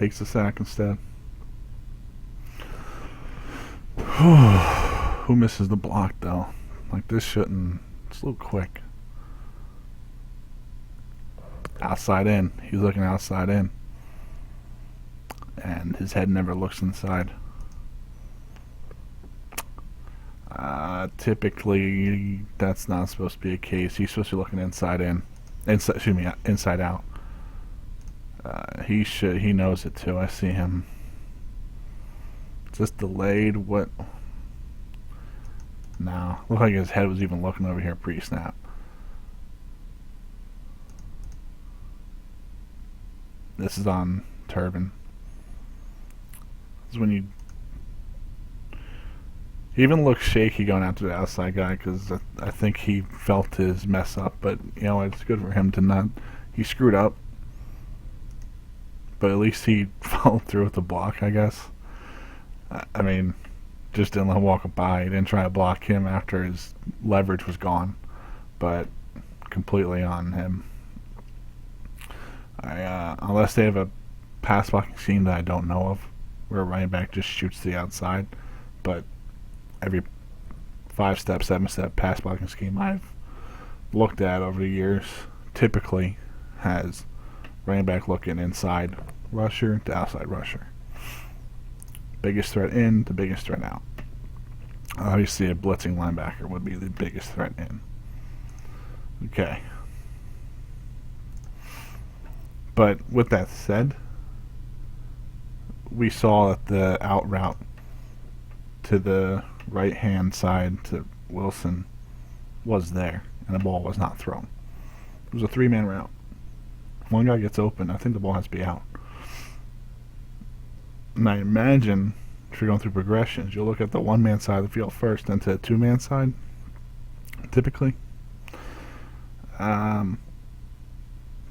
takes the sack instead. Who misses the block though? Like this shouldn't. It's a little quick. Outside in. He's looking outside in. And his head never looks inside. Typically, that's not supposed to be a case. He's supposed to be looking inside in. Inside out. He knows it too. I see him. Just delayed. What? No. Looked like his head was even looking over here pre-snap. This is on Turbin. This is when you... He even looks shaky going after the outside guy because I think he felt his mess up. But, you know, it's good for him to not... He screwed up. But at least he followed through with the block, I guess. I mean, just didn't let him walk by. He didn't try to block him after his leverage was gone. But completely on him. Unless they have a pass blocking scheme that I don't know of, where a running back just shoots to the outside. But every 5-step, 7-step pass blocking scheme I've looked at over the years typically has running back looking inside rusher to outside rusher. Biggest threat in to biggest threat out. Obviously a blitzing linebacker would be the biggest threat in. Okay. But with that said, we saw that the out route to the right hand side to Wilson was there and the ball was not thrown. It was a 3-man route. One guy gets open, I think the ball has to be out. And I imagine if you're going through progressions, you'll look at the 1-man side of the field first, then to the 2-man side, typically.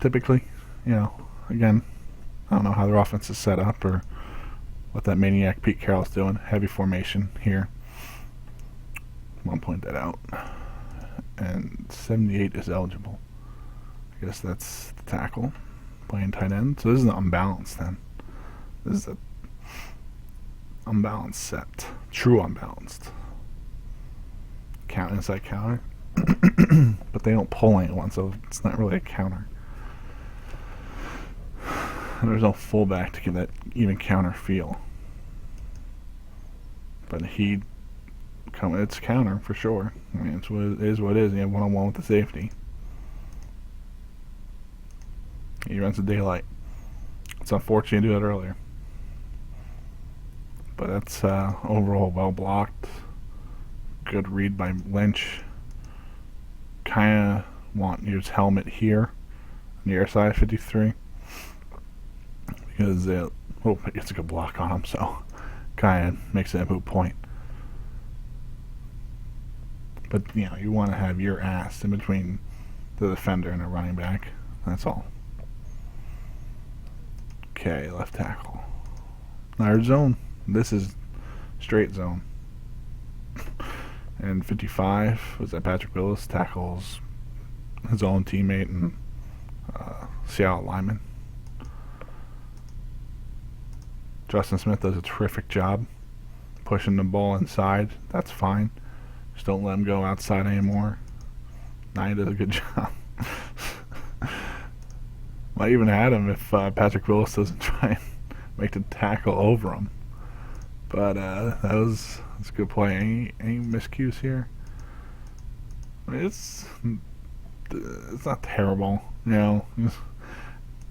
Typically, you know, again, I don't know how their offense is set up or what that maniac Pete Carroll's doing. Heavy formation here. I'll point that out. And 78 is eligible. I guess that's the tackle. Playing tight end. So this is an unbalanced then. This is a unbalanced set. True unbalanced. Count inside counter. But they don't pull anyone, so it's not really a counter. And there's no fullback to give that even counter feel. But it's counter for sure. I mean, it is what it is. You have one-on-one with the safety. He runs the daylight. It's unfortunate to do that earlier. But that's overall well blocked. Good read by Lynch. Kinda want his helmet here on the air side 53. Because it's a good block on him, so kinda makes it a moot point. But you know, you want to have your ass in between the defender and the running back. That's all. Okay, left tackle. Our zone. This is straight zone. And 55 was that Patrick Willis tackles his own teammate and Seattle lineman. Justin Smith does a terrific job pushing the ball inside. That's fine. Just don't let him go outside anymore. Now he does a good job. Might even add him if Patrick Willis doesn't try and make the tackle over him. But that's a good play. Any miscues here? I mean, it's not terrible. You know,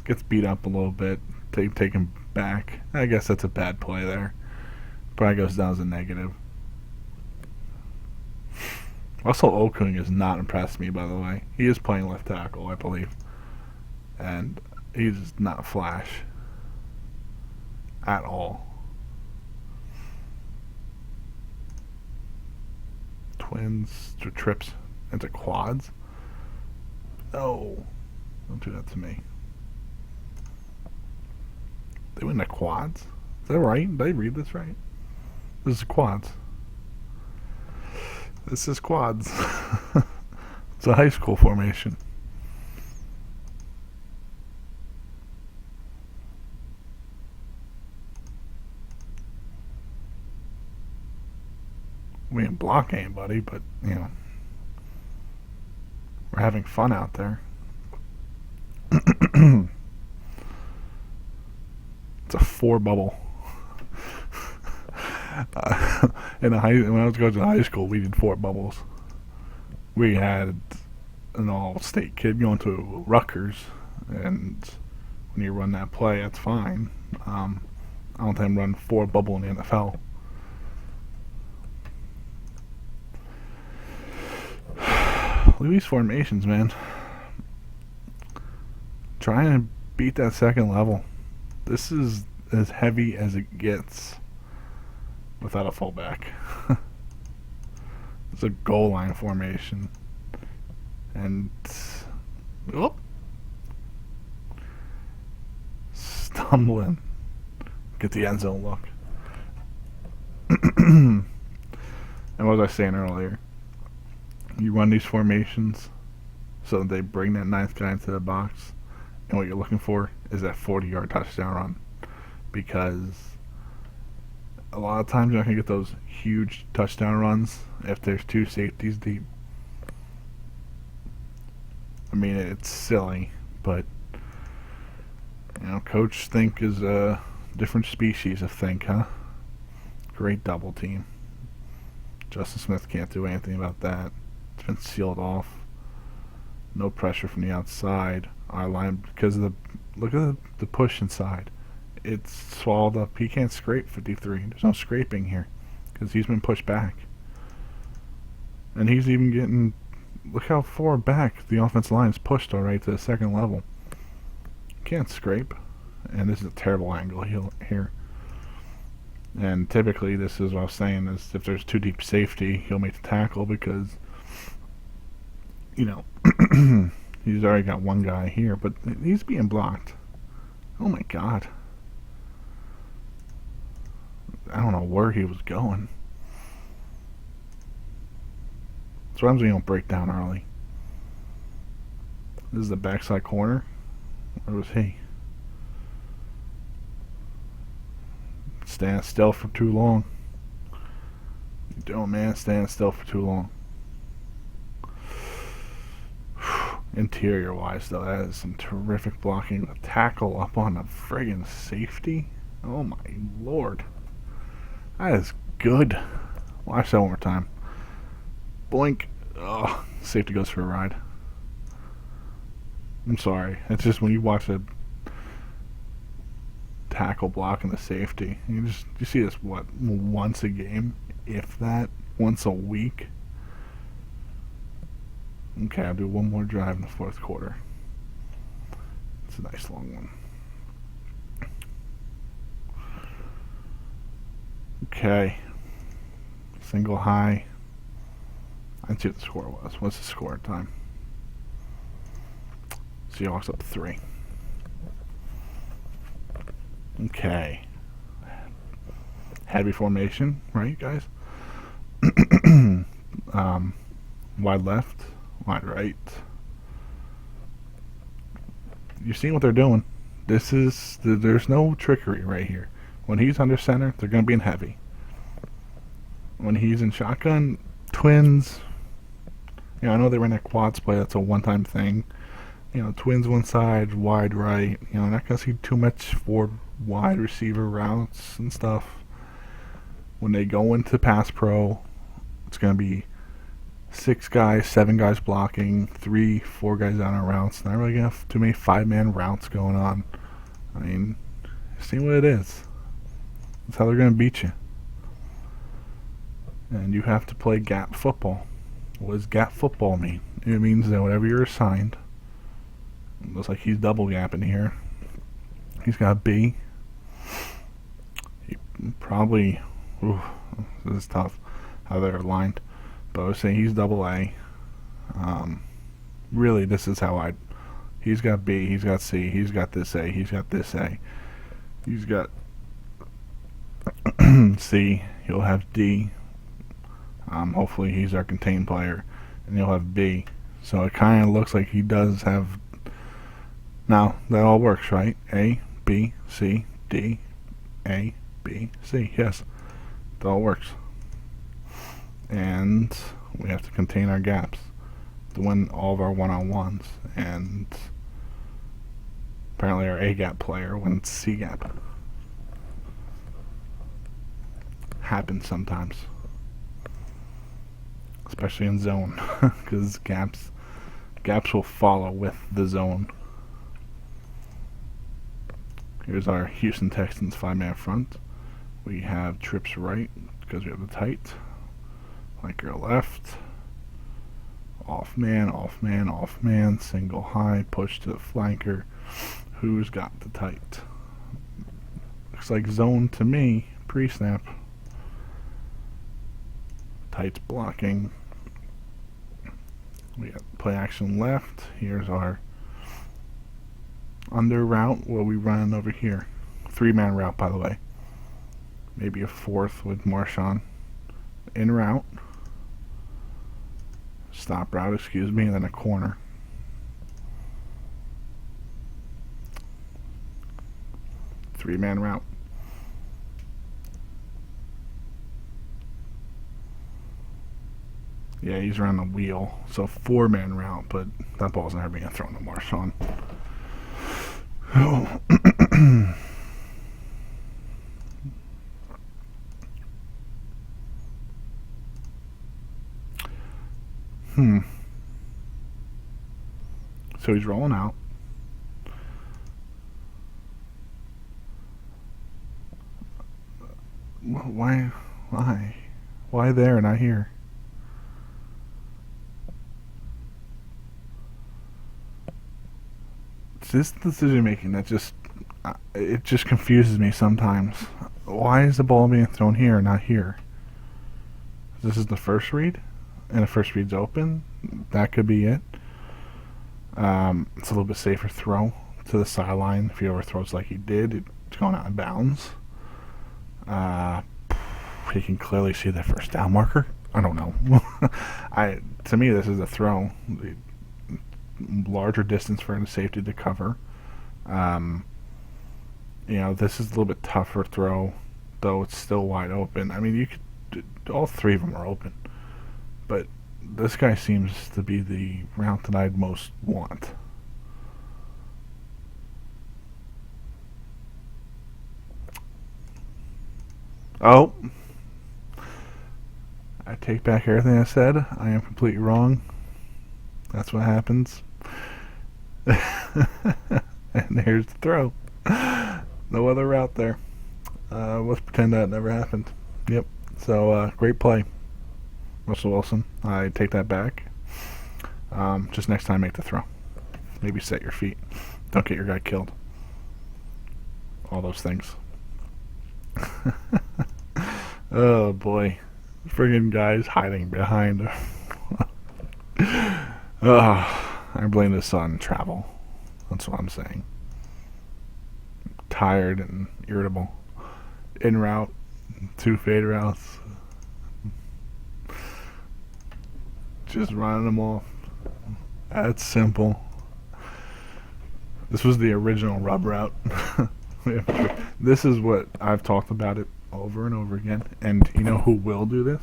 gets beat up a little bit. Take him back. I guess that's a bad play there. Probably goes down as a negative. Russell Okung has not impressed me, by the way. He is playing left tackle, I believe. And he's not flash at all. Twins to trips into quads. No, don't do that to me. They win the quads? Is that right? Did I read this right? This is quads. This is quads. It's a high school formation. We didn't block anybody, but, we're having fun out there. It's a 4 bubble. When I was going to high school, we did 4 bubbles. We had an all-state kid going to Rutgers, and when you run that play, that's fine. I don't think I'm running 4 bubble in the NFL. Look at these formations, man. Trying to beat that second level. This is as heavy as it gets without a fullback. It's a goal line formation. And stumbling. Get the end zone look. And what was I saying earlier? You run these formations so that they bring that 9th guy into the box, and what you're looking for is that 40-yard touchdown run, because a lot of times you're not going to get those huge touchdown runs if there's 2 safeties deep. I mean, it's silly, but Coach Think is a different species of Think, huh? Great double team. Justin Smith can't do anything about that. It's been sealed off. No pressure from the outside. Our line, because of look at the push inside. It's swallowed up. He can't scrape 53. There's no scraping here because he's been pushed back. And he's even getting, look how far back the offensive line is pushed already to the second level. Can't scrape. And this is a terrible angle here. And typically, this is what I was saying, is if there's 2 deep safety, he'll make the tackle because, he's already got 1 guy here, but he's being blocked. Oh my God. I don't know where he was going. So what happens when you don't break down early? This is the backside corner. Where was he? Stand still for too long. You doing, man? Stand still for too long. Interior wise, though, that is some terrific blocking. The tackle up on the friggin' safety. Oh my lord. That is good. Watch that one more time. Blink. Oh, safety goes for a ride. I'm sorry. It's just when you watch a tackle blocking the safety, you see this once a game, if that, once a week. Okay, I'll do one more drive in the 4th quarter. It's a nice long one. Okay. Single high. Let's see what the score was. What's the score time? Seahawks up 3. Okay. Heavy formation, right, guys? Wide left, wide right. You're seeing what they're doing. There's no trickery right here. When he's under center, they're going to be in heavy. When he's in shotgun, twins. I know they ran that quad play. That's a one-time thing. Twins one side, wide right. Not going to see too much for wide receiver routes and stuff. When they go into pass pro, it's going to be 6 guys, 7 guys blocking, 3, 4 guys down on routes. Not really going to have too many 5-man routes going on. I mean, see what it is. That's how they're going to beat you. And you have to play gap football. What does gap football mean? It means that whatever you're assigned, it looks like he's double gapping here. He's got B. He probably, this is tough how they're aligned. But I was saying he's double A. Really, this is how he's got B, he's got C, he's got this A, he's got this A. He's got C, he'll have D. Hopefully he's our contained player. And he'll have B. So it kind of looks like he does have... Now, that all works, right? A, B, C, D, A, B, C. Yes, it all works. and we have to contain our gaps to win all of our one-on-ones. And apparently our A-gap player wins C-gap. Happens sometimes, especially in zone, because gaps will follow with the zone. Here's our Houston Texans 5-man front. We have trips right because we have the tight. Flanker left. Off man, off man, off man. Single high, push to the flanker. Who's got the tight? Looks like zone to me, pre-snap. Tight's blocking. We got play action left. Here's our under route. What we run over here? 3-man route, by the way. Maybe a 4th with Marshawn. In route. Stop route, excuse me, and then a corner. Three-man route. Yeah, he's around the wheel. So 4-man route, but that ball's never being thrown to Marshawn. Oh. So he's rolling out. Why? Why there and not here? It's this decision making that it just confuses me sometimes. Why is the ball being thrown here and not here? This is the first read, and the first read's open. That could be it. It's a little bit safer throw to the sideline. If he overthrows like he did, it's going out of bounds. He can clearly see the first down marker. I don't know. To me, this is a throw. The larger distance for the safety to cover. This is a little bit tougher throw, though it's still wide open. I mean, you could. All three of them are open, but this guy seems to be the route that I'd most want. Oh, I take back everything I said. I am completely wrong. That's what happens. And there's the throw. No other route there. Let's pretend that never happened. Yep. So, great play, Russell Wilson. I take that back. Just next time, make the throw. Maybe set your feet. Don't get your guy killed. All those things. Oh, boy. Friggin' guys hiding behind. I blame this on travel. That's what I'm saying. Tired and irritable. En route, 2 fade routes. Just running them off. That's simple. This was the original rub route. This is what I've talked about it over and over again. And you know who will do this?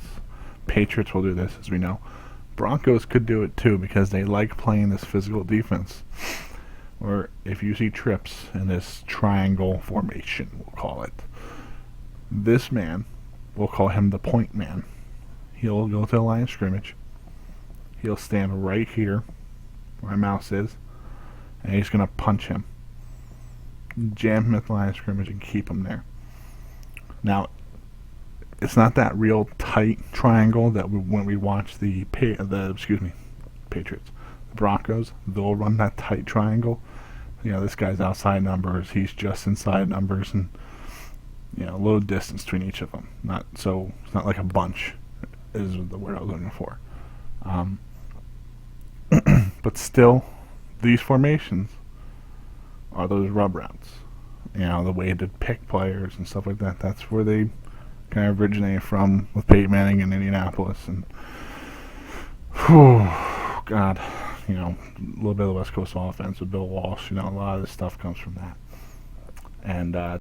Patriots will do this, as we know. Broncos could do it too because they like playing this physical defense. Or if you see trips in this triangle formation, we'll call it. This man, we'll call him the point man. He'll go to the line of scrimmage. He'll stand right here where my mouse is, and he's going to punch him. Jam him at the line of scrimmage and keep him there. Now, it's not that real tight triangle that when we watch the Patriots, the Broncos, they'll run that tight triangle. This guy's outside numbers, he's just inside numbers, and a little distance between each of them. It's not like a bunch, is the word I was looking for. But still, these formations are those rub routes. The way to pick players and stuff like that. That's where they kind of originate from with Peyton Manning in Indianapolis. And, God, a little bit of the West Coast offense with Bill Walsh. A lot of this stuff comes from that. And